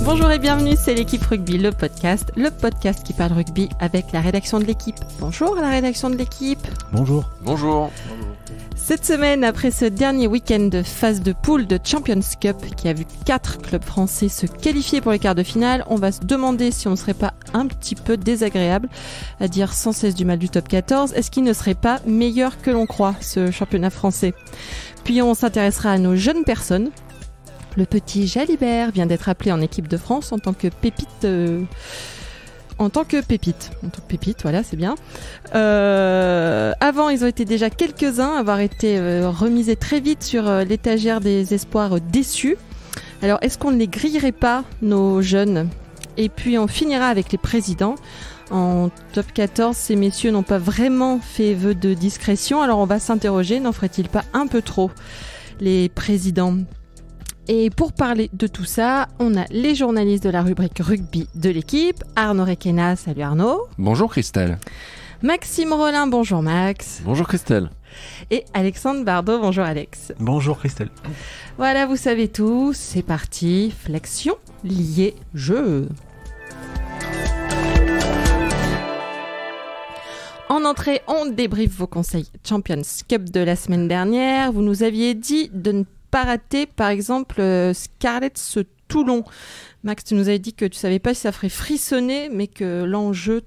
Bonjour et bienvenue, c'est l'équipe rugby, le podcast qui parle rugby avec la rédaction de l'équipe. Bonjour à la rédaction de l'équipe. Bonjour. Bonjour. Cette semaine, après ce dernier week-end de phase de poule de Champions Cup qui a vu 4 clubs français se qualifier pour les quarts de finale, on va se demander si on ne serait pas un petit peu désagréable à dire sans cesse du mal du top 14. Est-ce qu'il ne serait pas meilleur que l'on croit, ce championnat français ? Puis on s'intéressera à nos jeunes personnes. Le petit Jalibert vient d'être appelé en équipe de France en tant que pépite. En tant que pépite, voilà, c'est bien. Avant, ils ont été déjà quelques-uns à avoir été remisés très vite sur l'étagère des espoirs déçus. Alors, est-ce qu'on ne les grillerait pas, nos jeunes ? Et puis, on finira avec les présidents. En top 14, ces messieurs n'ont pas vraiment fait vœu de discrétion. Alors, on va s'interroger, n'en ferait-il pas un peu trop, les présidents ? Et pour parler de tout ça, on a les journalistes de la rubrique rugby de l'équipe. Arnaud Requena, salut Arnaud. Bonjour Christelle. Maxime Rollin, bonjour Max. Bonjour Christelle. Et Alexandre Bardot, bonjour Alex. Bonjour Christelle. Voilà, vous savez tout, c'est parti. Flexion, lié, jeu. En entrée, on débriefe vos conseils Champions Cup de la semaine dernière. Vous nous aviez dit de ne pas rater, par exemple, Scarlett Toulon. Max, tu nous avais dit que tu savais pas si ça ferait frissonner, mais que l'enjeu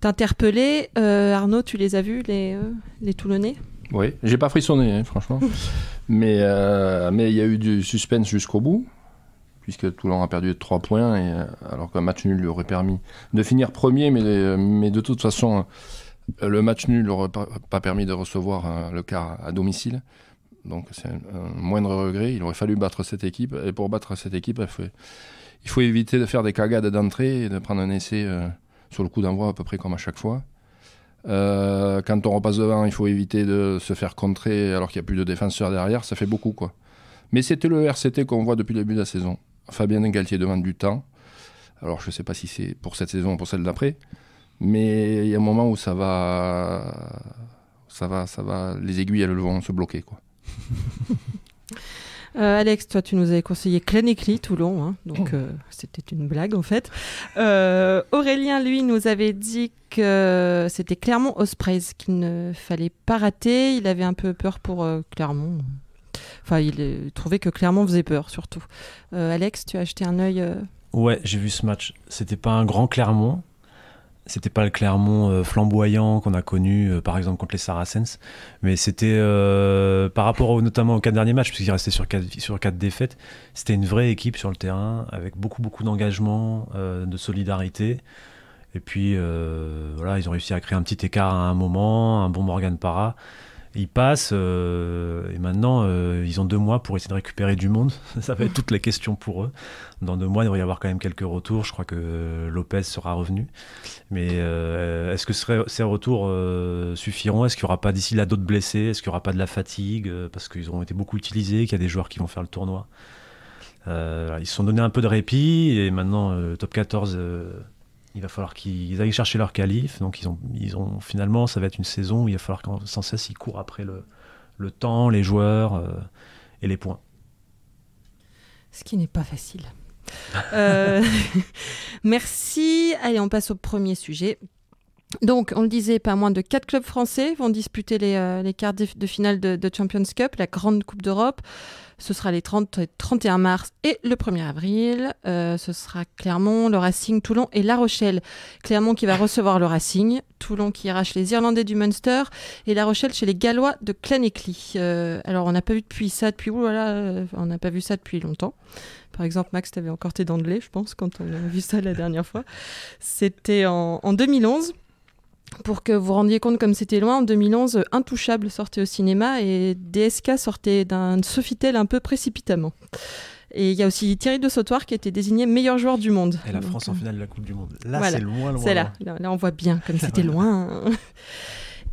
t'interpellait. Arnaud, tu les as vus, les Toulonnais ? Oui, j'ai pas frissonné, franchement. mais il y a eu du suspense jusqu'au bout, puisque Toulon a perdu 3 points, alors qu'un match nul lui aurait permis de finir premier, mais de toute façon, le match nul n'aurait pas permis de recevoir le quart à domicile. Donc c'est un moindre regret, il aurait fallu battre cette équipe, et pour battre cette équipe, il faut éviter de faire des cagades d'entrée et de prendre un essai sur le coup d'envoi à peu près comme à chaque fois. Quand on repasse devant, il faut éviter de se faire contrer alors qu'il n'y a plus de défenseurs derrière, ça fait beaucoup quoi. Mais c'était le RCT qu'on voit depuis le début de la saison. Fabien Galtier demande du temps, alors je ne sais pas si c'est pour cette saison ou pour celle d'après, mais il y a un moment où ça va, les aiguilles elles vont se bloquer quoi. Alex, toi tu nous avais conseillé Clanéclis, Toulon, hein, donc c'était une blague en fait. Aurélien, lui, nous avait dit que c'était Clermont-Ospreys qu'il ne fallait pas rater. Il avait un peu peur pour Clermont. Enfin, il trouvait que Clermont faisait peur surtout. Alex, tu as acheté un œil Ouais, j'ai vu ce match. C'était pas un grand Clermont. C'était pas le Clermont flamboyant qu'on a connu, par exemple, contre les Saracens. Mais c'était, par rapport notamment aux 4 derniers matchs, puisqu'il restait sur 4 défaites, c'était une vraie équipe sur le terrain, avec beaucoup d'engagement, de solidarité. Et puis, voilà, ils ont réussi à créer un petit écart à un moment, un bon Morgan Parra. Ils passent, et maintenant, ils ont 2 mois pour essayer de récupérer du monde. Ça va être toute la question pour eux. Dans 2 mois, il devrait y avoir quand même quelques retours. Je crois que Lopez sera revenu. Mais est-ce que ces retours suffiront ? Est-ce qu'il n'y aura pas d'ici là d'autres blessés ? Est-ce qu'il n'y aura pas de la fatigue ? Parce qu'ils ont été beaucoup utilisés, qu'il y a des joueurs qui vont faire le tournoi. Ils se sont donné un peu de répit. Et maintenant, top 14... il va falloir qu'ils aillent chercher leur qualif. Donc ils ont finalement, ça va être une saison où il va falloir qu'en sans cesse ils courent après le temps, les joueurs et les points. Ce qui n'est pas facile. Merci. Allez, on passe au premier sujet. Donc, on le disait, pas moins de 4 clubs français vont disputer les quarts de finale de Champions Cup, la grande Coupe d'Europe. Ce sera les 30 et 31 mars et le 1er avril. Ce sera Clermont, le Racing, Toulon et La Rochelle. Clermont qui va recevoir le Racing, Toulon qui arrache les Irlandais du Munster et La Rochelle chez les Gallois de Clanéclis. Alors, on n'a pas vu on n'a pas vu ça depuis longtemps. Par exemple, Max, tu avais encore tes dents de lait, je pense, quand on a vu ça la dernière fois. C'était en 2011. Pour que vous vous rendiez compte comme c'était loin, en 2011, Intouchable sortait au cinéma et DSK sortait d'un Sofitel un peu précipitamment. Et il y a aussi Thierry de Sautoir qui a été désigné meilleur joueur du monde. Et la France en finale de la Coupe du Monde. Là, voilà, c'est loin. C'est là on voit bien comme c'était loin.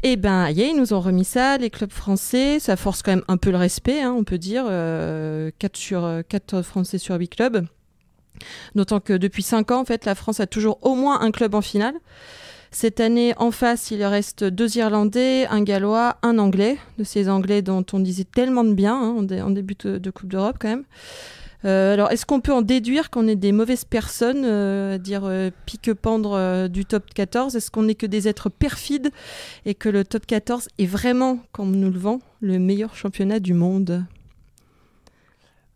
Et ben, ils nous ont remis ça, les clubs français. Ça force quand même un peu le respect, hein, on peut dire. 4 Français sur 8 clubs. D'autant que depuis 5 ans, en fait, la France a toujours au moins un club en finale. Cette année, en face, il reste 2 Irlandais, un Gallois, un Anglais, de ces Anglais dont on disait tellement de bien en début de Coupe d'Europe quand même. Alors, est-ce qu'on peut en déduire qu'on est des mauvaises personnes, à dire pique-pendre du top 14 ? Est-ce qu'on n'est que des êtres perfides et que le top 14 est vraiment, comme nous le vend, le meilleur championnat du monde ?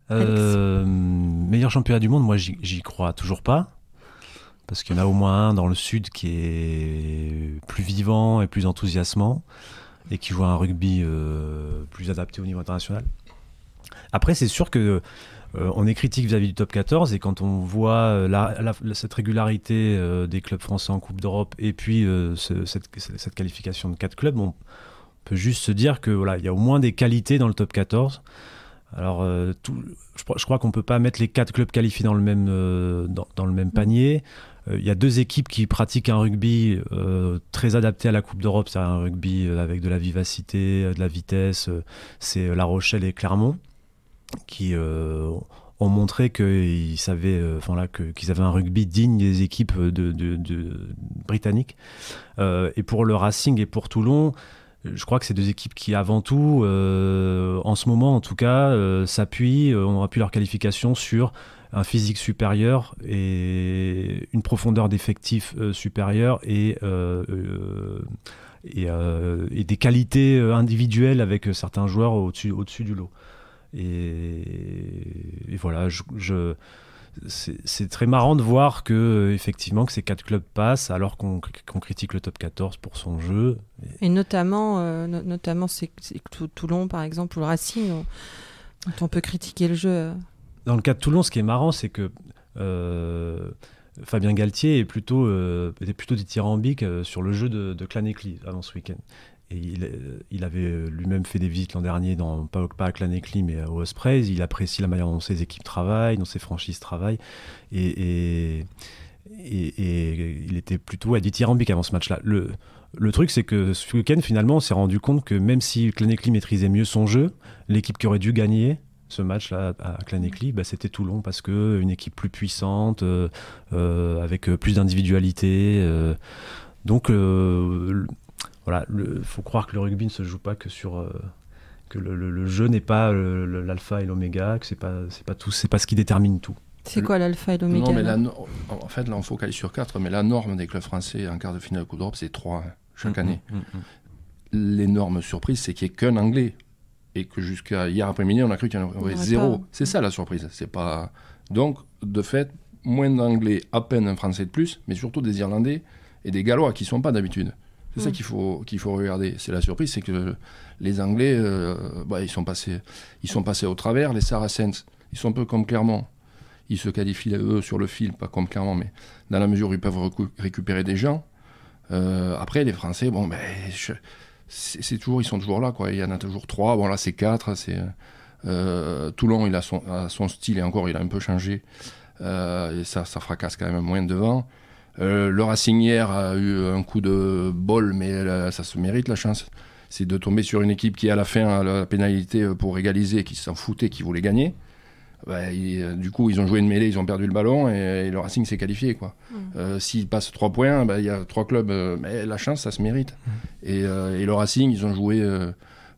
Meilleur championnat du monde, moi j'y crois toujours pas. Parce qu'il y en a au moins un dans le sud qui est plus vivant et plus enthousiasmant et qui joue un rugby plus adapté au niveau international. Après, c'est sûr que on est critique vis-à-vis du top 14 et quand on voit cette régularité des clubs français en Coupe d'Europe et puis cette qualification de 4 clubs, on peut juste se dire que voilà, il y a au moins des qualités dans le top 14. Alors, je crois qu'on ne peut pas mettre les 4 clubs qualifiés dans le même panier. Il y a 2 équipes qui pratiquent un rugby très adapté à la Coupe d'Europe, c'est un rugby avec de la vivacité, de la vitesse. C'est La Rochelle et Clermont qui ont montré qu'ils savaient, qu'ils avaient un rugby digne des équipes britanniques. Et pour le Racing et pour Toulon, je crois que c'est 2 équipes qui, avant tout, en ce moment en tout cas, s'appuient, ont appuyé leur qualification sur un physique supérieur et une profondeur d'effectifs supérieure et des qualités individuelles avec certains joueurs au-dessus du lot. Et voilà, c'est très marrant de voir que effectivement que ces 4 clubs passent alors qu'on critique le top 14 pour son jeu. Et notamment c'est Toulon par exemple ou le Racing dont on peut critiquer le jeu. Dans le cas de Toulon, ce qui est marrant, c'est que Fabien Galtier était plutôt dithyrambique sur le jeu de Clanecli avant ce week-end. Et il avait lui-même fait des visites l'an dernier, pas à Clanecli, mais au Ospreys. Il apprécie la manière dont ses équipes travaillent, dont ses franchises travaillent. Et il était plutôt dithyrambique avant ce match-là. Le truc, c'est que ce week-end, finalement, on s'est rendu compte que même si Clanecli maîtrisait mieux son jeu, l'équipe qui aurait dû gagner ce match-là à Clanecli, c'était Toulon, parce qu'une équipe plus puissante, avec plus d'individualité. Donc, voilà, faut croire que le rugby ne se joue pas que sur... que le jeu n'est pas l'alpha et l'oméga, que c'est pas ce qui détermine tout. C'est quoi l'alpha et l'oméga? Non, mais en fait, là, on focalise sur 4, mais la norme des clubs français en quart de finale de Coupe d'Europe, c'est 3 chaque année. L'énorme surprise, c'est qu'il n'y ait qu'un Anglais. Et que jusqu'à hier après-midi, on a cru qu'il y en aurait 0. C'est ça la surprise. C'est pas... Donc, de fait, moins d'Anglais, à peine un Français de plus, mais surtout des Irlandais et des Gallois qui ne sont pas d'habitude. C'est ça qu'il faut regarder. C'est la surprise, c'est que les Anglais, ils sont passés au travers. Les Saracens, ils sont un peu comme Clermont. Ils se qualifient, eux, sur le fil, pas comme Clermont, mais dans la mesure où ils peuvent récupérer des gens. Après, les Français, ils sont toujours là, quoi. Il y en a toujours 3. Bon, là, c'est 4. Toulon, il a son style, et encore, il a un peu changé. Et ça fracasse quand même moins devant. Le Racing hier a eu un coup de bol, mais ça se mérite la chance. C'est de tomber sur une équipe qui, à la fin, a la pénalité pour égaliser, qui s'en foutait, qui voulait gagner. Du coup, ils ont joué une mêlée, ils ont perdu le ballon et le Racing s'est qualifié, quoi. S'ils passent 3 points, il y a 3 clubs, mais la chance, ça se mérite. Et le Racing, ils ont joué,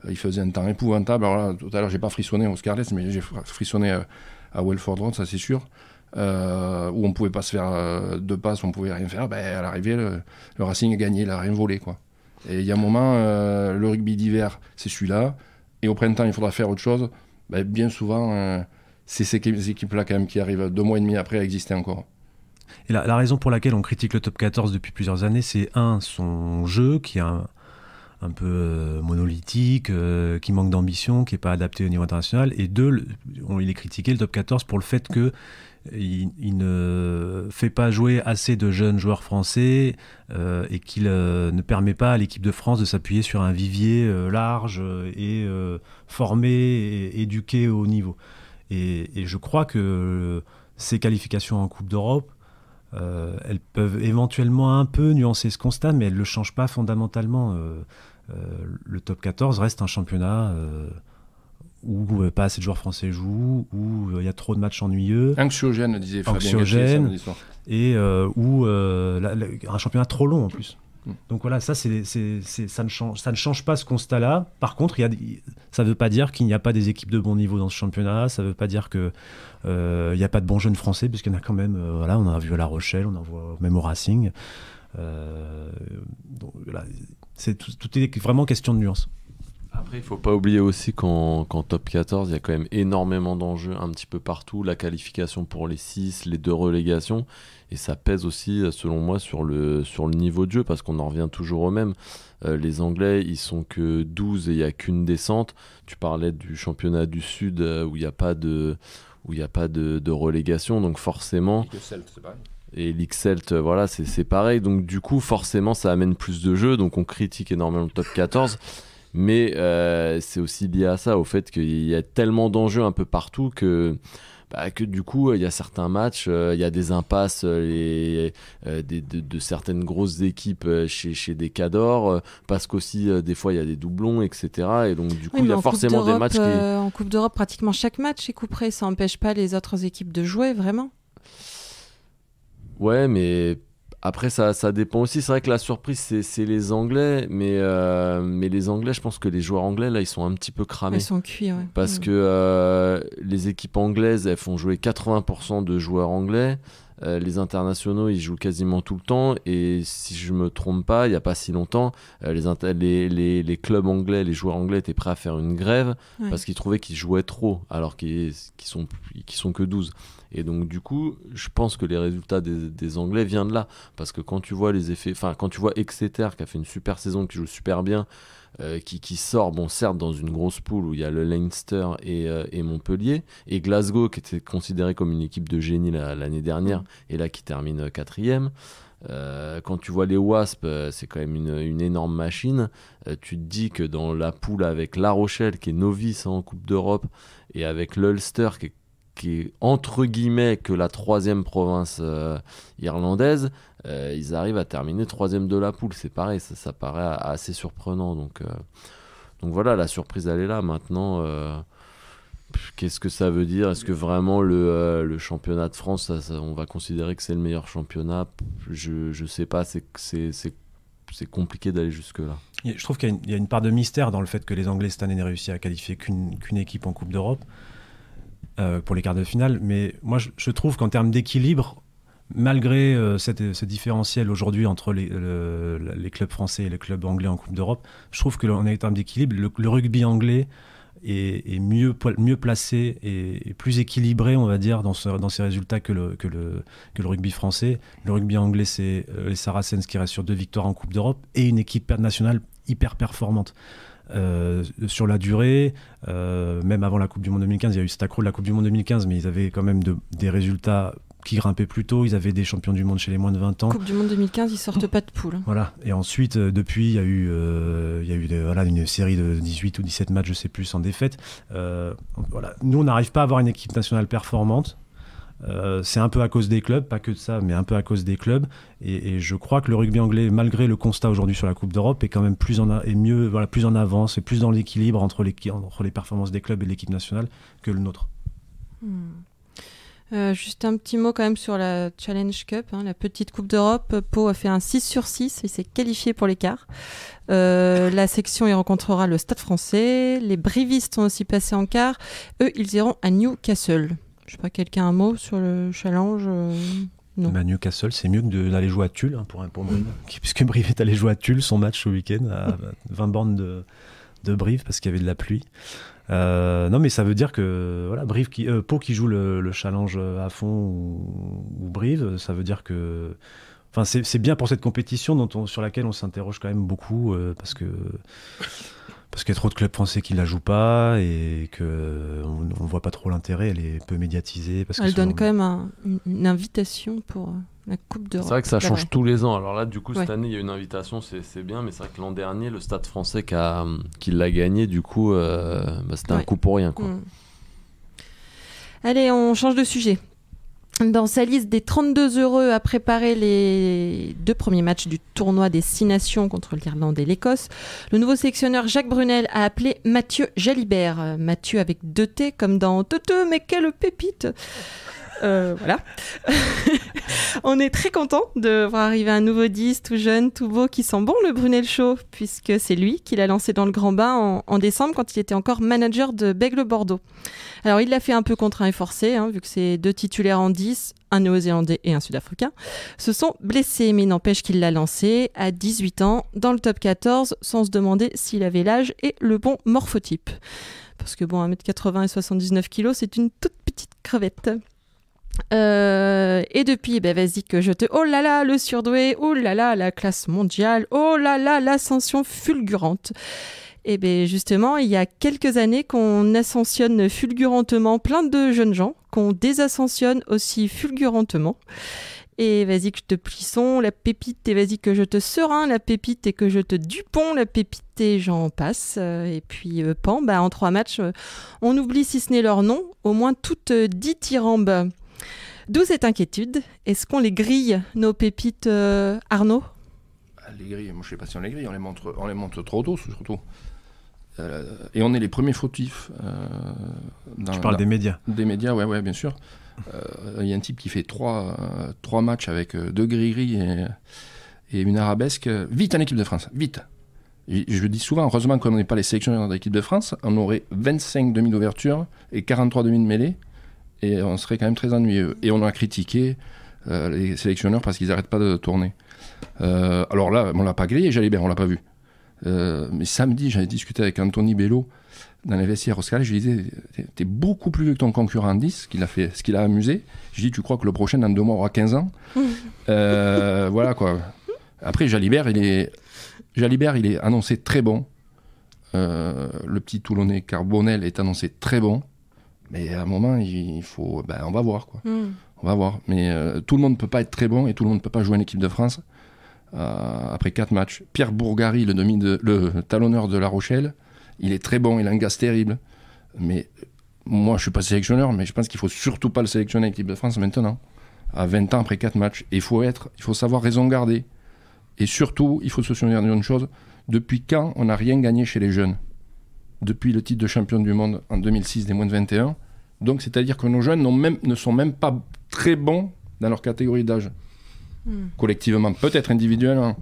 ils faisaient un temps épouvantable. Alors là, tout à l'heure, j'ai pas frissonné au Scarlett, mais j'ai frissonné à Welford Road, ça c'est sûr. Où on pouvait pas se faire 2 passes, on pouvait rien faire. À l'arrivée, le Racing a gagné, il a rien volé, quoi. Et il y a un moment, le rugby d'hiver, c'est celui-là. Et au printemps, il faudra faire autre chose. Bien souvent, c'est ces équipes-là quand même qui arrivent 2 mois et demi après à exister encore. Et la raison pour laquelle on critique le top 14 depuis plusieurs années, c'est son jeu qui est un peu monolithique, qui manque d'ambition, qui n'est pas adapté au niveau international. Et 2, il est critiqué, le top 14, pour le fait que il ne fait pas jouer assez de jeunes joueurs français et qu'il ne permet pas à l'équipe de France de s'appuyer sur un vivier large et formé et éduqué au haut niveau. Et je crois que ces qualifications en Coupe d'Europe, elles peuvent éventuellement un peu nuancer ce constat, mais elles ne le changent pas fondamentalement. Le top 14 reste un championnat où pas assez de joueurs français jouent, où il y a trop de matchs ennuyeux. Anxiogène, disait Fabien Galtier, et où un championnat trop long en plus. Donc voilà, ça, ça ne change pas ce constat-là. Par contre, ça ne veut pas dire qu'il n'y a pas des équipes de bon niveau dans ce championnat. Ça ne veut pas dire qu'il n'y a pas de bons jeunes français, puisqu'il y en a quand même. Voilà, on en a vu à La Rochelle, on en voit même au Racing. Donc, voilà, tout est vraiment question de nuance. Après, il ne faut pas oublier aussi qu'en top 14, il y a quand même énormément d'enjeux un petit peu partout. La qualification pour les 6, les 2 relégations. Et ça pèse aussi, selon moi, sur le niveau de jeu, parce qu'on en revient toujours au même. Les Anglais, ils sont que 12 et il n'y a qu'une descente. Tu parlais du championnat du Sud où il n'y a pas de relégation. Donc forcément... Et Ligue Celt, voilà, c'est pareil. Donc du coup, forcément, ça amène plus de jeux. Donc on critique énormément le top 14. Mais c'est aussi lié à ça, au fait qu'il y a tellement d'enjeux un peu partout que du coup, il y a certains matchs, il y a des impasses de certaines grosses équipes chez des cadors, parce qu'aussi, des fois, il y a des doublons, etc. Et donc, du coup, il y a forcément des matchs En Coupe d'Europe, pratiquement chaque match est couperé. Ça n'empêche pas les autres équipes de jouer, vraiment. Ouais, mais... Après, ça dépend aussi. C'est vrai que la surprise, c'est les Anglais. Mais les Anglais, je pense que les joueurs anglais, là, ils sont un petit peu cramés. Ils sont cuits, ouais. Parce que les équipes anglaises, elles font jouer 80% de joueurs anglais. Les internationaux, ils jouent quasiment tout le temps. Et si je me trompe pas, il n'y a pas si longtemps, les clubs anglais, les joueurs anglais étaient prêts à faire une grève parce qu'ils trouvaient qu'ils jouaient trop, alors qu'ils sont que 12. Et donc du coup, je pense que les résultats des Anglais viennent de là. Parce que quand tu vois quand tu vois Exeter qui a fait une super saison, qui joue super bien, qui sort, bon certes dans une grosse poule où il y a le Leinster et Montpellier, et Glasgow qui était considéré comme une équipe de génie l'année dernière, et là qui termine 4e. Quand tu vois les Wasps, c'est quand même une énorme machine. Tu te dis que dans la poule avec La Rochelle qui est novice en Coupe d'Europe, et avec l'Ulster qui est entre guillemets que la 3e province irlandaise, ils arrivent à terminer 3e de la poule. C'est pareil, ça paraît assez surprenant. Donc voilà, la surprise elle est là. Maintenant, qu'est-ce que ça veut dire ? Est-ce que vraiment le championnat de France, on va considérer que c'est le meilleur championnat ? Je sais pas, c'est compliqué d'aller jusque-là. Je trouve qu'il y a une part de mystère dans le fait que les Anglais cette année n'aient réussi à qualifier qu'une équipe en Coupe d'Europe. Pour les quarts de finale, mais moi je trouve qu'en termes d'équilibre, malgré ce différentiel aujourd'hui entre les clubs français et les clubs anglais en Coupe d'Europe, je trouve que en termes d'équilibre, le rugby anglais est mieux placé et plus équilibré, on va dire, dans ses résultats que le rugby français. Le rugby anglais, c'est les Saracens qui restent sur 2 victoires en Coupe d'Europe et une équipe nationale hyper performante. Sur la durée, même avant la Coupe du Monde 2015, il y a eu cet accro de la Coupe du Monde 2015, mais ils avaient quand même des résultats qui grimpaient plus tôt. Ils avaient des champions du monde chez les moins de 20 ans. Coupe du Monde 2015, ils sortent pas de poule. Voilà. Et ensuite, depuis, il y a eu une série de 18 ou 17 matchs, je sais plus, sans défaite. Voilà. Nous, on n'arrive pas à avoir une équipe nationale performante. C'est un peu à cause des clubs, pas que de ça, mais un peu à cause des clubs. Et je crois que le rugby anglais, malgré le constat aujourd'hui sur la Coupe d'Europe, est quand même plus en avance et plus dans l'équilibre entre les performances des clubs et l'équipe nationale que le nôtre. Juste un petit mot quand même sur la Challenge Cup, la petite Coupe d'Europe. Pau a fait un 6/6, il s'est qualifié pour les quarts. La section y rencontrera le Stade français. Les Brivistes sont aussi passés en quart. Eux, ils iront à Newcastle. Je sais pas, quelqu'un a un mot sur le challenge Non. Newcastle, c'est mieux que d'aller jouer à Tulle pour Brive. Puisque Brive est allé jouer à Tulle son match ce week-end à 20 bornes de Brive parce qu'il y avait de la pluie. Non, mais ça veut dire que voilà, Pau qui joue le challenge à fond ou Brive, ça veut dire que. Enfin, c'est bien pour cette compétition sur laquelle on s'interroge quand même beaucoup parce qu'il y a trop de clubs français qui la jouent pas et qu'on voit pas trop l'intérêt. Elle est peu médiatisée. Elle donne quand même une invitation pour la Coupe d'Europe. C'est vrai que ça change tous les ans. Alors là, du coup, cette année, il y a une invitation, c'est bien, mais c'est vrai que l'an dernier, le Stade français qui l'a gagné, du coup, c'était un coup pour rien, quoi. Allez, on change de sujet. Dans sa liste des 32 heureux à préparer les 2 premiers matchs du tournoi des 6 nations contre l'Irlande et l'Écosse, le nouveau sélectionneur Jacques Brunel a appelé Mathieu Jalibert. Mathieu avec 2 T comme dans Tete, mais quelle pépite. Voilà. On est très content de voir arriver un nouveau 10 tout jeune, tout beau, qui sent bon le Brunel Chaud, puisque c'est lui qui l'a lancé dans le grand bain en décembre quand il était encore manager de Bègles Bordeaux. Alors il l'a fait un peu contraint et forcé, vu que c'est 2 titulaires en 10, un néo-zélandais et un sud-africain, se sont blessés, mais il n'empêche qu'il l'a lancé à 18 ans dans le top 14 sans se demander s'il avait l'âge et le bon morphotype. Parce que 1m80 et 79 kg, c'est une toute petite crevette. Et depuis, vas-y que je te... Oh là là, le surdoué, oh là là, la classe mondiale, oh là là, l'ascension fulgurante. Et justement, il y a quelques années qu'on ascensionne fulgurantement plein de jeunes gens, qu'on désascensionne aussi fulgurantement. Et vas-y que je te plisson, la pépite, et vas-y que je te serin, la pépite, et que je te dupont, la pépite, et j'en passe. Et puis Pan, en 3 matchs, on oublie si ce n'est leur nom, au moins toutes dithyrambes. D'où cette inquiétude? Est-ce qu'on les grille, nos pépites, Arnaud? Les grilles, moi je sais pas si on les grille, on les montre trop tôt surtout. Et on est les premiers fautifs. Tu parles des médias. Des médias, ouais, bien sûr. Il y a un type qui fait 3 matchs avec 2 grilleries et une arabesque. Vite en équipe de France, vite. Je le dis souvent, heureusement qu'on n'est pas les sélectionneurs de l'équipe de France, on aurait 25 demi d'ouverture et 43 demi de mêlée, et on serait quand même très ennuyeux. Et on a critiqué les sélectionneurs parce qu'ils n'arrêtent pas de tourner. Alors là, on l'a pas grillé, Jalibert, on l'a pas vu. Mais samedi, j'avais discuté avec Anthony Bello dans les vestiaires au Scala. Je lui disais, t'es beaucoup plus vieux que ton concurrent en 10, ce qui l'a amusé. Je lui dis, tu crois que le prochain, dans 2 mois, aura 15 ans? Voilà quoi. Après, Jalibert, il est annoncé très bon. Le petit Toulonnais Carbonel est annoncé très bon. Mais à un moment, il faut... on va voir quoi. On va voir. Mais tout le monde ne peut pas être très bon et tout le monde ne peut pas jouer en équipe de France. Après 4 matchs. Pierre Bourgari, le talonneur de La Rochelle, il est très bon, il a un gaz terrible. Mais moi, je ne suis pas sélectionneur, mais je pense qu'il ne faut surtout pas le sélectionner en équipe de France maintenant. À 20 ans, après 4 matchs. Et il faut savoir raison garder. Et surtout, il faut se souvenir d'une chose. Depuis quand on n'a rien gagné chez les jeunes? Depuis le titre de champion du monde en 2006 des moins de 21. Donc, c'est-à-dire que nos jeunes ne sont même pas très bons dans leur catégorie d'âge. Collectivement, peut-être individuellement.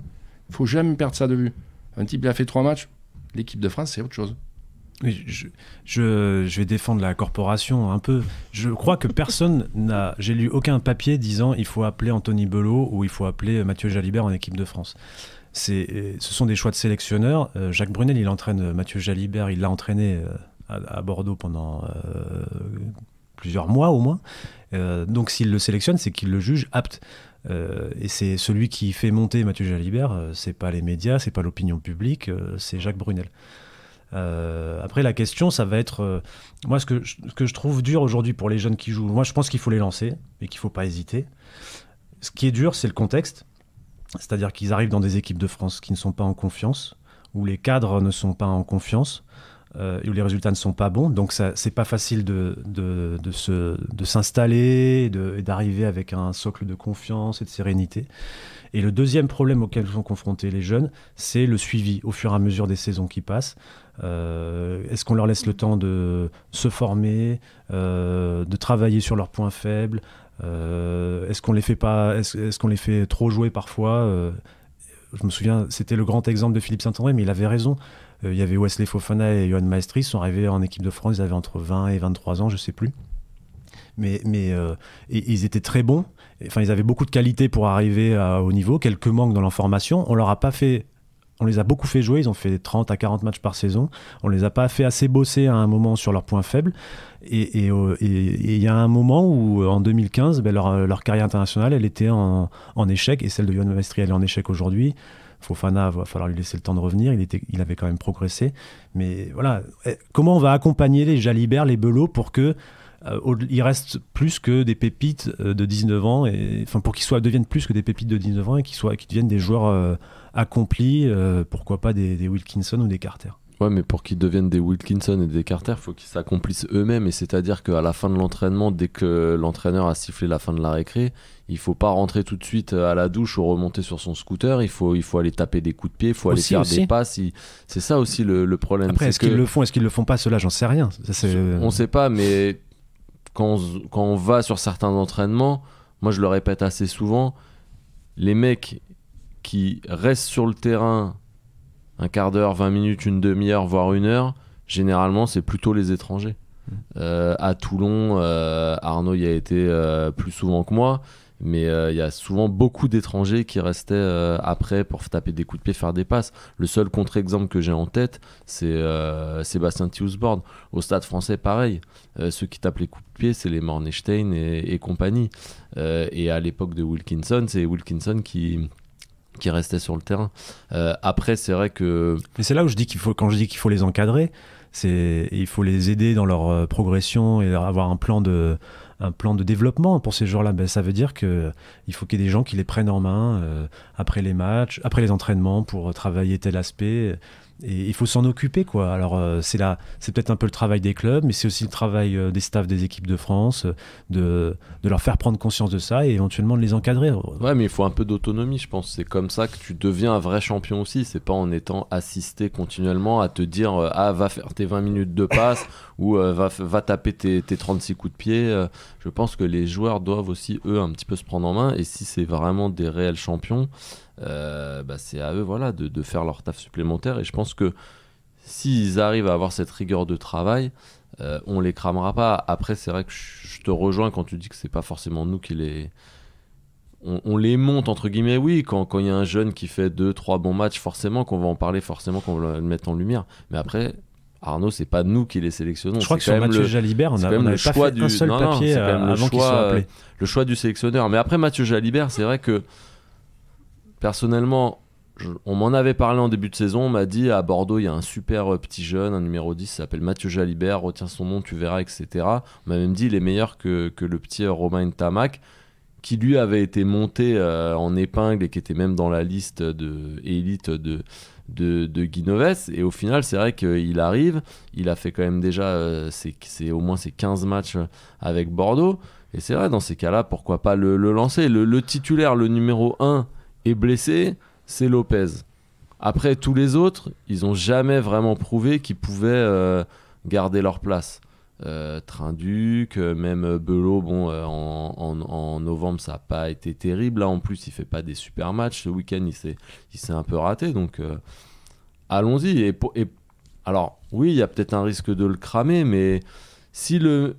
Il ne faut jamais perdre ça de vue. Un type, il a fait 3 matchs. L'équipe de France, c'est autre chose. Oui, je vais défendre la corporation un peu. Je crois que personne n'a... J'ai lu aucun papier disant il faut appeler Anthony Bello ou il faut appeler Mathieu Jalibert en équipe de France. Ce sont des choix de sélectionneurs. Jacques Brunel, il entraîne Mathieu Jalibert, il l'a entraîné à Bordeaux pendant plusieurs mois au moins. Donc s'il le sélectionne, c'est qu'il le juge apte. Et c'est celui qui fait monter Mathieu Jalibert, c'est pas les médias, c'est pas l'opinion publique, c'est Jacques Brunel. Après la question, ça va être moi ce que je trouve dur aujourd'hui pour les jeunes qui jouent. Moi je pense qu'il faut les lancer et qu'il faut pas hésiter. Ce qui est dur, c'est le contexte, c'est-à-dire qu'ils arrivent dans des équipes de France qui ne sont pas en confiance, où les cadres ne sont pas en confiance, et où les résultats ne sont pas bons. Donc c'est pas facile de s'installer et d'arriver avec un socle de confiance et de sérénité. Et le deuxième problème auquel sont confrontés les jeunes, c'est le suivi au fur et à mesure des saisons qui passent. Est-ce qu'on leur laisse le temps de se former, de travailler sur leurs points faibles? Est-ce qu'on les fait trop jouer parfois? Je me souviens, c'était le grand exemple de Philippe Saint-André, mais il avait raison. Il y avait Wesley Fofana et Yoann Maestri, ils sont arrivés en équipe de France, ils avaient entre 20 et 23 ans, je ne sais plus. Mais ils étaient très bons. Enfin, ils avaient beaucoup de qualité pour arriver au niveau, quelques manques dans leur formation. On les a beaucoup fait jouer, ils ont fait 30 à 40 matchs par saison. On les a pas fait assez bosser à un moment sur leurs points faibles. Et il y a un moment où, en 2015, leur carrière internationale, elle était en échec, et celle de Yoann Maestri, elle est en échec aujourd'hui. Fofana, il va falloir lui laisser le temps de revenir, il avait quand même progressé. Mais voilà, comment on va accompagner les Jalibert, les Belot, pour que ils restent plus que des pépites de 19 ans, pour qu'ils deviennent plus que des pépites de 19 ans et qu'ils deviennent des joueurs accomplis, pourquoi pas des Wilkinson ou des Carter. Ouais, mais pour qu'ils deviennent des Wilkinson et des Carter, il faut qu'ils s'accomplissent eux-mêmes. Et c'est-à-dire qu'à la fin de l'entraînement, dès que l'entraîneur a sifflé la fin de la récré, il ne faut pas rentrer tout de suite à la douche ou remonter sur son scooter. Il faut aller taper des coups de pied, il faut aller faire des passes. C'est ça aussi le problème. Après, est-ce qu'ils le font, est-ce qu'ils le font pas? Cela, j'en sais rien. On ne sait pas, mais quand on va sur certains entraînements, moi je le répète assez souvent, les mecs qui restent sur le terrain un quart d'heure, 20 minutes, une demi-heure, voire une heure, généralement c'est plutôt les étrangers. À Toulon, Arnaud y a été plus souvent que moi, mais il y a souvent beaucoup d'étrangers qui restaient après pour taper des coups de pied, faire des passes. Le seul contre-exemple que j'ai en tête, c'est Sébastien Thiusbord. Au Stade Français, pareil. Ceux qui tapent les coups de pied, c'est les Mornestein et compagnie. Et à l'époque de Wilkinson, c'est Wilkinson qui restait sur le terrain. Après, c'est vrai que... Mais c'est là où quand je dis qu'il faut les encadrer, il faut les aider dans leur progression et avoir un plan de développement pour ces joueurs-là. Ça veut dire qu'il faut qu'il y ait des gens qui les prennent en main après les matchs, après les entraînements pour travailler tel aspect. Et il faut s'en occuper, quoi. Alors c'est peut-être un peu le travail des clubs, mais c'est aussi le travail des staffs des équipes de France, de leur faire prendre conscience de ça et éventuellement de les encadrer. Ouais, mais il faut un peu d'autonomie, je pense. C'est comme ça que tu deviens un vrai champion aussi. C'est pas en étant assisté continuellement à te dire va faire tes 20 minutes de passe ou va taper tes 36 coups de pied. Je pense que les joueurs doivent aussi, eux, un petit peu se prendre en main. Et si c'est vraiment des réels champions, c'est à eux de faire leur taf supplémentaire. Et je pense que s'ils arrivent à avoir cette rigueur de travail, on les cramera pas. Après, c'est vrai que je te rejoins quand tu dis que c'est pas forcément nous qui les... On les monte, entre guillemets, oui, quand il y a un jeune qui fait 2-3 bons matchs, forcément qu'on va en parler, forcément qu'on va le mettre en lumière. Mais après... Arnaud, c'est pas nous qui les sélectionnons. Je crois que sur Mathieu Jalibert, on n'avait pas fait un seul papier avant qu'il soit appelé. Le choix du sélectionneur. Mais après, Mathieu Jalibert, c'est vrai que personnellement, on m'en avait parlé en début de saison. On m'a dit à Bordeaux, il y a un super petit jeune, un numéro 10, il s'appelle Mathieu Jalibert, retiens son nom, tu verras, etc. On m'a même dit il est meilleur que le petit Romain Tamac, qui lui avait été monté en épingle et qui était même dans la liste élite de Guinoves. Et au final, c'est vrai qu'il arrive, il a fait quand même déjà c'est au moins ses 15 matchs avec Bordeaux. Et c'est vrai, dans ces cas-là, pourquoi pas le lancer. Le titulaire, le numéro 1 est blessé, c'est Lopez. Après, tous les autres, ils n'ont jamais vraiment prouvé qu'ils pouvaient garder leur place. Trinduc, même Belot, en novembre ça n'a pas été terrible. Là en plus il fait pas des super matchs. Ce week-end il s'est un peu raté. Donc allons-y. Et alors oui, il y a peut-être un risque de le cramer, mais si le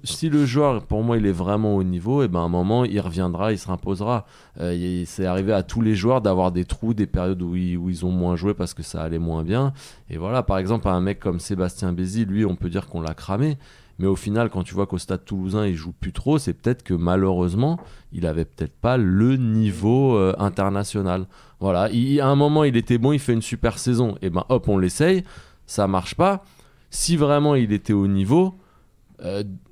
joueur pour moi il est vraiment au niveau, et ben à un moment il reviendra, il se imposera. C'est arrivé à tous les joueurs d'avoir des trous, des périodes où ils ont moins joué parce que ça allait moins bien. Et voilà, par exemple un mec comme Sébastien Bézi, lui on peut dire qu'on l'a cramé. Mais au final, quand tu vois qu'au Stade Toulousain, il joue plus trop, c'est peut-être que malheureusement, il avait peut-être pas le niveau international. Voilà, à un moment, il était bon, il fait une super saison. Et ben hop, on l'essaye, ça marche pas. Si vraiment il était au niveau,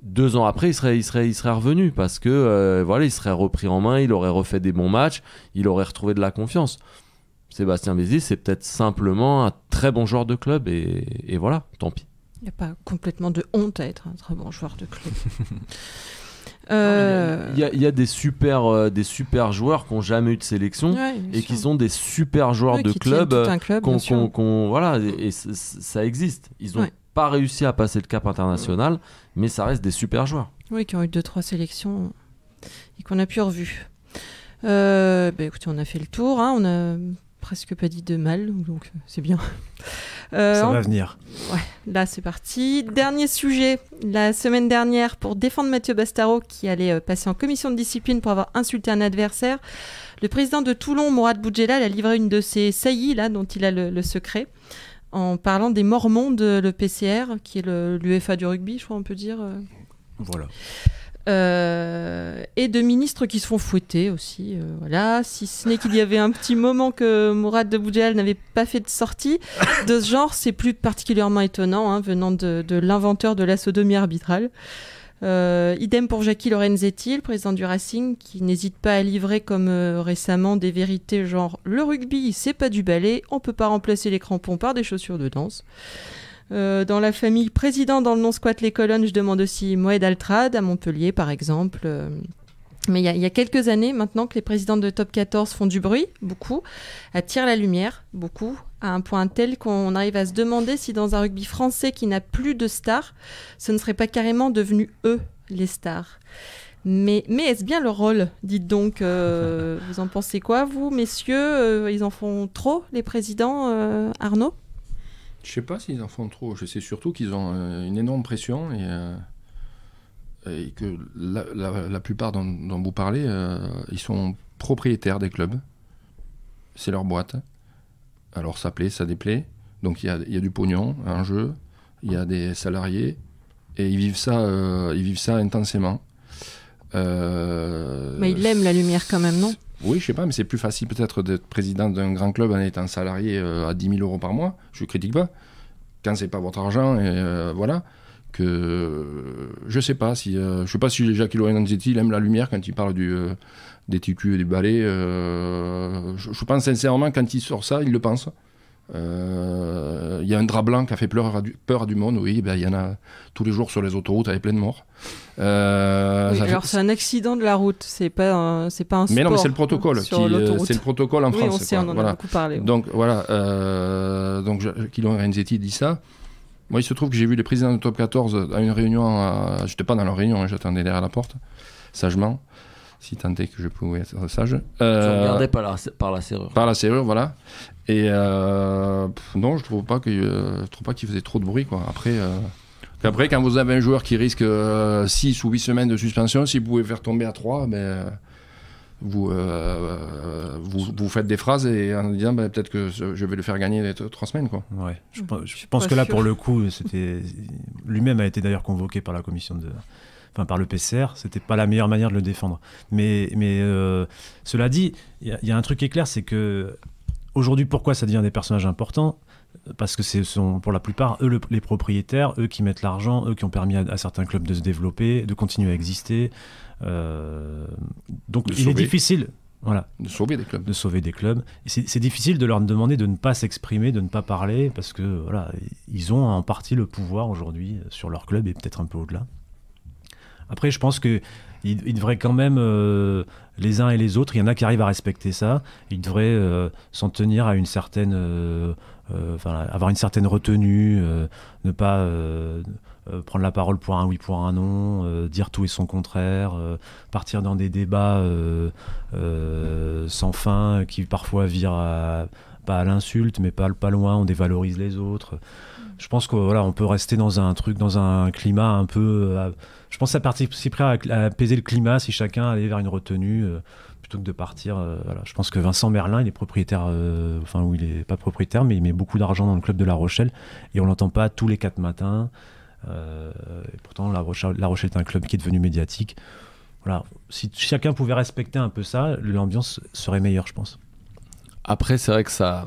2 ans après, il serait revenu parce que il serait repris en main, il aurait refait des bons matchs, il aurait retrouvé de la confiance. Sébastien Bézi, c'est peut-être simplement un très bon joueur de club et voilà, tant pis. Il n'y a pas complètement de honte à être un très bon joueur de club. Il y a des super joueurs qui n'ont jamais eu de sélection et qui sont des super joueurs de club. Voilà, et ça existe. Ils n'ont pas réussi à passer le cap international, mais ça reste des super joueurs. Oui, qui ont eu 2-3 sélections et qu'on a pu revu. Écoutez, on a fait le tour. On a presque pas dit de mal, donc c'est bien. Ça va venir. Ouais, là c'est parti. Dernier sujet, la semaine dernière, pour défendre Mathieu Bastaro qui allait passer en commission de discipline pour avoir insulté un adversaire, le président de Toulon, Mourad Boudjelal, a livré une de ses saillies là, dont il a le secret, en parlant des Mormons de l'EPCR, qui est l'UEFA du rugby, je crois on peut dire. Voilà. Et de ministres qui se font fouetter aussi, voilà. Si ce n'est qu'il y avait un petit moment que Mourad Boudjelal n'avait pas fait de sortie de ce genre, c'est plus particulièrement étonnant, venant de l'inventeur de la sodomie arbitrale. Idem pour Jackie Lorenzetti, le président du Racing, qui n'hésite pas à livrer comme récemment des vérités genre le rugby c'est pas du ballet, on peut pas remplacer les crampons par des chaussures de danse. Dans la famille président dans le non squat les colonnes, je demande aussi Moed Altrad à Montpellier par exemple. Mais il y a quelques années maintenant que les présidents de Top 14 font du bruit, beaucoup, attirent la lumière, beaucoup, à un point tel qu'on arrive à se demander si dans un rugby français qui n'a plus de stars, ce ne serait pas carrément devenu eux les stars. Mais est-ce bien le rôle? Dites donc, vous en pensez quoi, vous, messieurs? Ils en font trop, les présidents, Arnaud? Je sais pas s'ils en font trop. Je sais surtout qu'ils ont une énorme pression et que la plupart dont vous parlez, ils sont propriétaires des clubs. C'est leur boîte. Alors ça plaît, ça déplaît. Donc il y a du pognon en jeu, il y a des salariés et ils vivent ça intensément. Mais il aime la lumière quand même, non? Oui, je sais pas, mais c'est plus facile peut-être d'être président d'un grand club en étant salarié à 10 000 € par mois. Je critique pas. Quand c'est pas votre argent, et voilà. Je sais pas si Jackie Lorenzetti aime la lumière quand il parle des titus et du ballet. Je pense sincèrement quand il sort ça, il le pense. Il y a un drap blanc qui a fait peur à du monde, oui, ben, il y en a tous les jours sur les autoroutes avec plein de morts. Oui, alors c'est un accident de la route, c'est pas un sport. Mais non, mais c'est le protocole, c'est le protocole en France. Oui, on sait, on en a beaucoup parlé. Oui. Donc voilà, Jackie Lorenzetti dit ça. Moi, il se trouve que j'ai vu les présidents de Top 14 à une réunion, j'étais pas dans leur réunion, j'attendais derrière la porte, sagement, si tant est que je pouvais être sage. Tu regardais par la serrure. Par la serrure, voilà. Et non, je trouve pas qu'il faisait trop de bruit, quoi. Après, quand vous avez un joueur qui risque 6 ou 8 semaines de suspension, si vous pouvez faire tomber à 3, vous faites des phrases et en disant peut-être que je vais le faire gagner les 3 semaines, quoi. Ouais, je pense que là, pour le coup, lui-même a été d'ailleurs convoqué par la commission par le PCR, c'était pas la meilleure manière de le défendre. Mais cela dit, il y a un truc qui est clair, c'est que aujourd'hui, pourquoi ça devient des personnages importants? Parce que ce sont pour la plupart eux les propriétaires, eux qui mettent l'argent, eux qui ont permis à certains clubs de se développer, de continuer à exister. Donc il est difficile, voilà, de sauver des clubs. Et c'est difficile de leur demander de ne pas s'exprimer, de ne pas parler, parce que voilà, ils ont en partie le pouvoir aujourd'hui sur leur club et peut-être un peu au-delà. Après, je pense qu'ils devraient quand même, les uns et les autres, il y en a qui arrivent à respecter ça, ils devraient s'en tenir à une certaine, avoir une certaine retenue, ne pas prendre la parole pour un oui, pour un non, dire tout et son contraire, partir dans des débats sans fin qui parfois virent pas à l'insulte, mais pas loin, on dévalorise les autres. Je pense que voilà, on peut rester dans un climat un peu. Je pense que ça participerait à apaiser le climat si chacun allait vers une retenue plutôt que de partir. Voilà. Je pense que Vincent Merlin, il est propriétaire, il est pas propriétaire, mais il met beaucoup d'argent dans le club de La Rochelle et on l'entend pas tous les 4 matins. Et pourtant, La Rochelle est un club qui est devenu médiatique. Voilà. Si chacun pouvait respecter un peu ça, l'ambiance serait meilleure, je pense. Après, c'est vrai que ça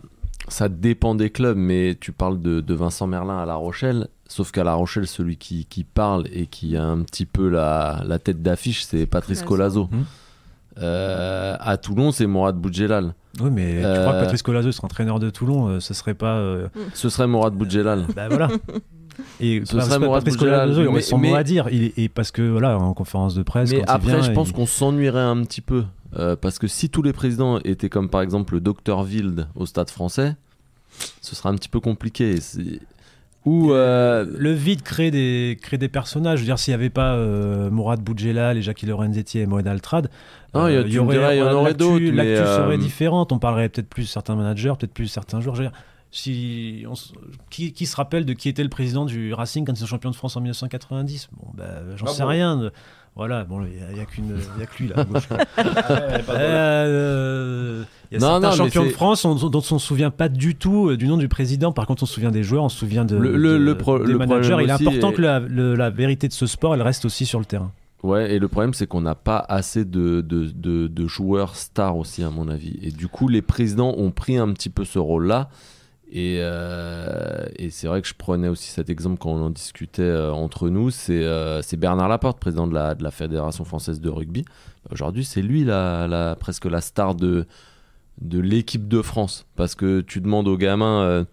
dépend des clubs, mais tu parles de Vincent Merlin à La Rochelle, sauf qu'à La Rochelle, celui qui parle et qui a un petit peu la tête d'affiche, c'est Patrice Colazo. À Toulon, c'est Mourad Boudjelal. Oui, mais tu crois que Patrice Colazo serait entraîneur de Toulon, ce serait pas... Ce serait Mourad Boudjelal. Bah voilà. Et ce serait Patrice Colazo, il aurait son mot à dire. Et parce que, voilà, en conférence de presse, mais quand après, il vient, je pense qu'on s'ennuierait un petit peu. Parce que si tous les présidents étaient comme par exemple le Dr Wild au Stade Français, ce serait un petit peu compliqué. Le vide crée des personnages. Je veux dire, s'il n'y avait pas Mourad Boudjelal, Jackie Lorenzetti et Moed Altrad, il y en aurait d'autres. L'actu serait différente. On parlerait peut-être plus de certains managers, peut-être plus de certains joueurs. Je veux dire, qui se rappelle de qui était le président du Racing quand ils sont champions de France en 1990? Bon, j'en sais rien. Voilà, bon, il n'y a que lui là à gauche. Il y a certains champions de France dont on ne se souvient pas du tout du nom du président. Par contre, on se souvient des joueurs, on se souvient des managers. Il est important que la vérité de ce sport, elle reste aussi sur le terrain. Ouais, et le problème, c'est qu'on n'a pas assez de joueurs stars aussi, à mon avis. Et du coup, les présidents ont pris un petit peu ce rôle-là. Et c'est vrai que je prenais aussi cet exemple quand on en discutait entre nous, c'est Bernard Laporte, président de la Fédération française de rugby. Aujourd'hui, c'est lui presque la star de l'équipe de France. Parce que tu demandes aux gamins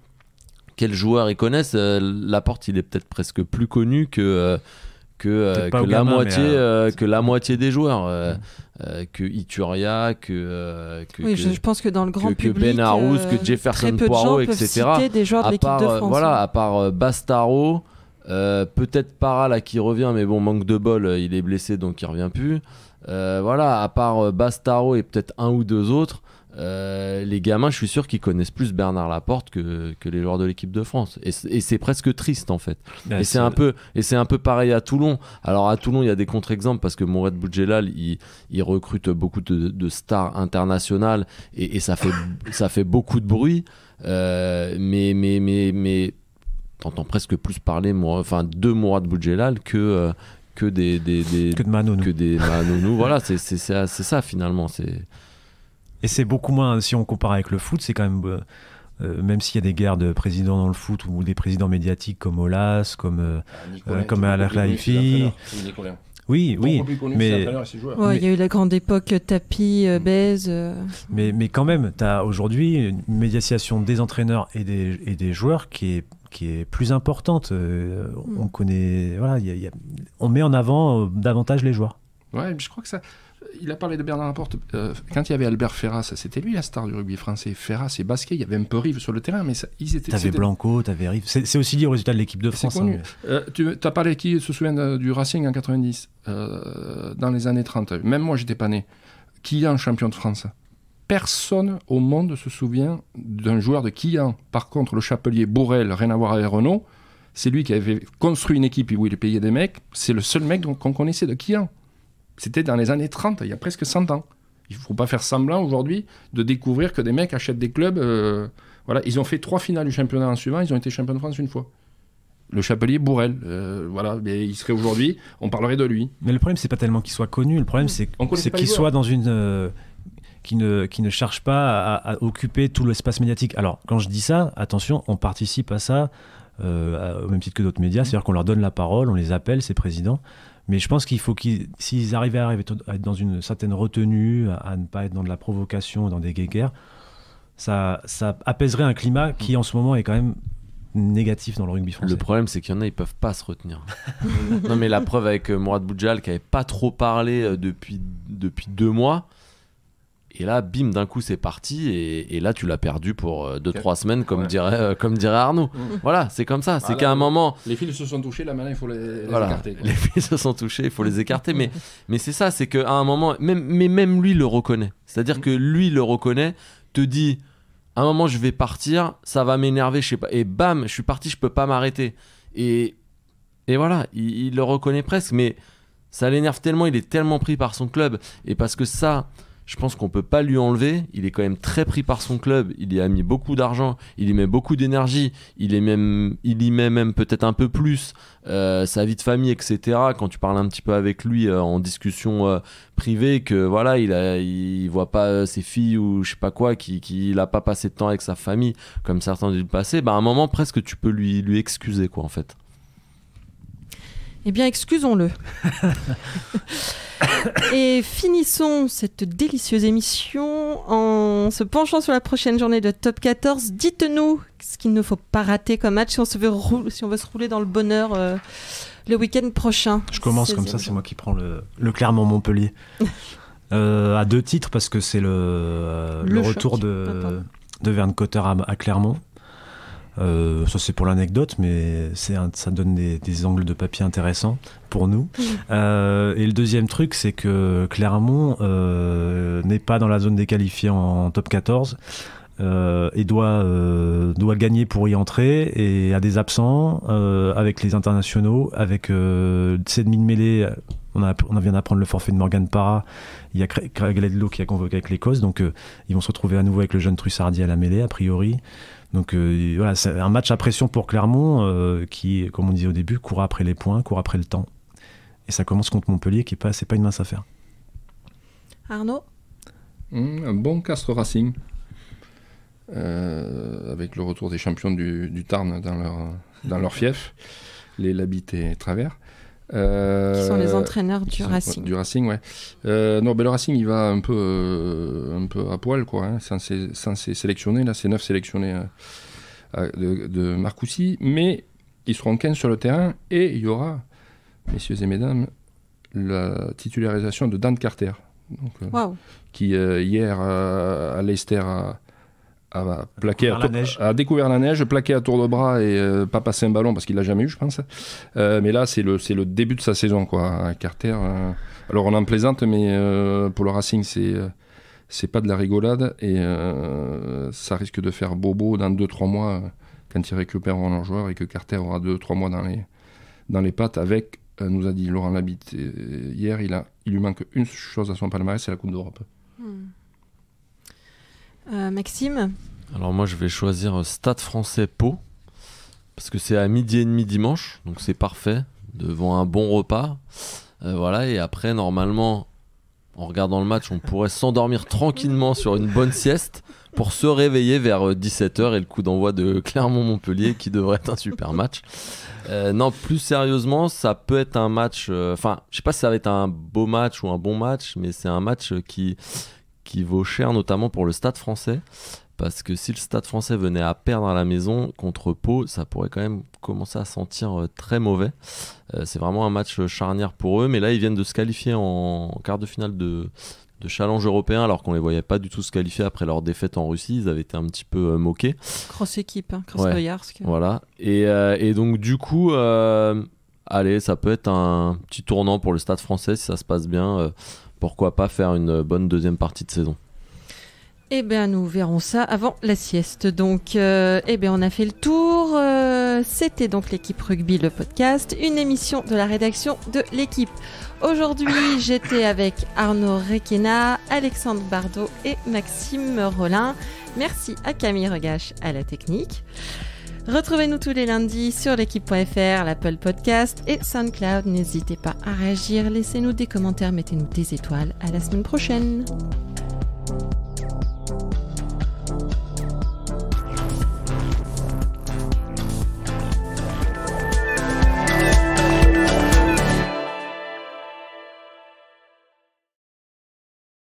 quels joueurs ils connaissent, Laporte, il est peut-être presque plus connu que la moitié des joueurs. Que Ituria, je pense que dans le grand public, que Ben Arous, que Jefferson Poirot, etc. Citer des joueurs de l'équipe de France. Voilà, à part Bastaro, Peut-être Parra là qui revient, mais bon, manque de bol, il est blessé donc il revient plus. Voilà, à part Bastaro et peut-être un ou deux autres, les gamins, je suis sûr qu'ils connaissent plus Bernard Laporte que les joueurs de l'équipe de France. Et c'est presque triste en fait. Ouais, Et c'est un peu pareil à Toulon. Alors à Toulon, il y a des contre-exemples parce que Mourad Boudjelal, il recrute beaucoup de stars internationales et ça fait beaucoup de bruit. Mais t'entends presque plus parler de Mourad Boudjelal que Que de Manonou. que des Manonou. Voilà, c'est ça finalement. Et c'est beaucoup moins, si on compare avec le foot, c'est quand même s'il y a des guerres de présidents dans le foot ou des présidents médiatiques comme Olas, comme Al Khelaifi. Oui, mais Ouais, il y a eu la grande époque Tapi, Bèze. mais quand même, tu as aujourd'hui une médiatisation des entraîneurs et des joueurs qui est plus importante. On connaît, voilà, on met en avant davantage les joueurs. Ouais, je crois que ça. Il a parlé de Bernard Laporte. Quand il y avait Albert Ferras, c'était lui la star du rugby français. Ferras et Basquet, il y avait un peu Rive sur le terrain, mais ils étaient. T'avais Blanco, t'avais Rive. C'est aussi lié au résultat de l'équipe de France. C'est connu. Tu as parlé, qui se souvient du Racing en 90, dans les années 30. Même moi, j'étais pas né. Quillan, champion de France. Personne au monde se souvient d'un joueur de Quillan. Par contre, le Chapelier, Bourrel, rien à voir avec Renault, c'est lui qui avait construit une équipe où il payait des mecs. C'est le seul mec qu'on connaissait de Quillan. C'était dans les années 30, il y a presque 100 ans. Il ne faut pas faire semblant aujourd'hui de découvrir que des mecs achètent des clubs. Voilà. Ils ont fait 3 finales du championnat en suivant, ils ont été champions de France une fois. Le Chapelier, Bourrel, voilà, mais il serait aujourd'hui, on parlerait de lui. Mais le problème, c'est pas tellement qu'il soit connu, le problème, c'est qu'il soit dans une... qui ne cherche pas à occuper tout l'espace médiatique. Alors, quand je dis ça, attention, on participe à ça au même titre que d'autres médias, c'est-à-dire qu'on leur donne la parole, on les appelle, ces présidents. Mais je pense qu'il faut s'ils arrivaient à être dans une certaine retenue, à ne pas être dans de la provocation, dans des guéguerres, ça apaiserait un climat qui, en ce moment, est quand même négatif dans le rugby français. Le problème, c'est qu'il y en a, ils peuvent pas se retenir. Non, mais la preuve avec Mourad Boudjelal, qui avait pas trop parlé depuis 2 mois. Et là, bim, d'un coup, c'est parti. Et là, tu l'as perdu pour 2-3 semaines, comme dirait Arnaud. Voilà, c'est comme ça. C'est qu'à un moment... Les fils se sont touchés, là, maintenant, il faut les écarter. Les fils se sont touchés, il faut les écarter. Mais c'est ça, c'est qu'à un moment... Même lui le reconnaît. C'est-à-dire que lui le reconnaît, te dit... À un moment, je vais partir, ça va m'énerver, je sais pas. Et bam, je suis parti, je peux pas m'arrêter. Et voilà, il le reconnaît presque. Mais ça l'énerve tellement, il est tellement pris par son club. Et parce que ça... Je pense qu'on peut pas lui enlever. Il est quand même très pris par son club. Il y a mis beaucoup d'argent. Il y met beaucoup d'énergie. Il y met même peut-être un peu plus sa vie de famille, etc. Quand tu parles un petit peu avec lui en discussion privée, que voilà, il voit pas ses filles ou je sais pas quoi, qu'il a pas passé de temps avec sa famille comme certains ont dû le passer. Bah à un moment presque tu peux lui excuser quoi en fait. Eh bien, excusons-le. Et finissons cette délicieuse émission en se penchant sur la prochaine journée de Top 14. Dites-nous ce qu'il ne faut pas rater comme match si on veut se rouler dans le bonheur le week-end prochain. Je commence comme ça, c'est moi qui prends le Clermont-Montpellier. À 2 titres, parce que c'est le retour de Verne Cotter à Clermont. Ça c'est pour l'anecdote, mais ça donne des angles de papier intéressants pour nous. Et le deuxième truc, c'est que Clermont n'est pas dans la zone des qualifiés en top 14 et doit gagner pour y entrer, et a des absents avec les internationaux, avec 7 de mêlée. On vient d'apprendre le forfait de Morgan Parra. Il y a Craig Ledlow qui a convoqué avec l'Écosse, donc ils vont se retrouver à nouveau avec le jeune Trussardi à la mêlée a priori. Donc voilà, c'est un match à pression pour Clermont qui, comme on disait au début, court après les points, court après le temps. Et ça commence contre Montpellier, c'est pas une mince affaire. Arnaud ? Un bon Castres Racing, avec le retour des champions du Tarn dans leur fief, les Labitte et Travers. Qui sont les entraîneurs du Racing. Du Racing, ouais. Non, le Racing, il va un peu à poil, quoi. Hein, censé sélectionner, là, c'est 9 sélectionnés de Marcoussis, mais ils seront 15 sur le terrain, et il y aura, messieurs et mesdames, la titularisation de Dan Carter, donc, qui hier à Leicester a découvert la neige, plaqué à tour de bras et pas passé un ballon parce qu'il l'a jamais eu, je pense. Mais là, c'est le début de sa saison, quoi, à Carter. Alors, on en plaisante, mais pour le Racing, c'est pas de la rigolade et ça risque de faire bobo dans 2-3 mois quand ils récupéreront leurs joueurs et que Carter aura 2-3 mois dans les pattes avec, nous a dit Laurent Labitte hier, il lui manque une chose à son palmarès, c'est la Coupe d'Europe. Maxime ? Alors moi je vais choisir Stade Français Pau parce que c'est à 12h30 dimanche, donc c'est parfait devant un bon repas. Voilà, et après normalement en regardant le match on pourrait s'endormir tranquillement sur une bonne sieste pour se réveiller vers 17h et le coup d'envoi de Clermont-Montpellier qui devrait être un super match. Non, plus sérieusement, ça peut être un match, je sais pas si ça va être un beau match ou un bon match, mais c'est un match qui vaut cher notamment pour le Stade Français. Parce que si le Stade Français venait à perdre à la maison contre Pau, ça pourrait quand même commencer à sentir très mauvais. C'est vraiment un match charnière pour eux. Mais là, ils viennent de se qualifier en quart de finale de challenge européen, alors qu'on les voyait pas du tout se qualifier après leur défaite en Russie. Ils avaient été un petit peu moqués. Grosse équipe, Krasnoïarsk. Ouais, voilà. Et donc, du coup, allez, ça peut être un petit tournant pour le Stade Français si ça se passe bien. Pourquoi pas faire une bonne deuxième partie de saison. Eh bien, nous verrons ça avant la sieste. Donc, on a fait le tour. C'était donc l'équipe rugby, le podcast, une émission de la rédaction de l'équipe. Aujourd'hui, j'étais avec Arnaud Requena, Alexandre Bardot et Maxime Rollin. Merci à Camille Regache à la technique. Retrouvez-nous tous les lundis sur l'équipe.fr, l'Apple Podcast et SoundCloud. N'hésitez pas à réagir, laissez-nous des commentaires, mettez-nous des étoiles. À la semaine prochaine.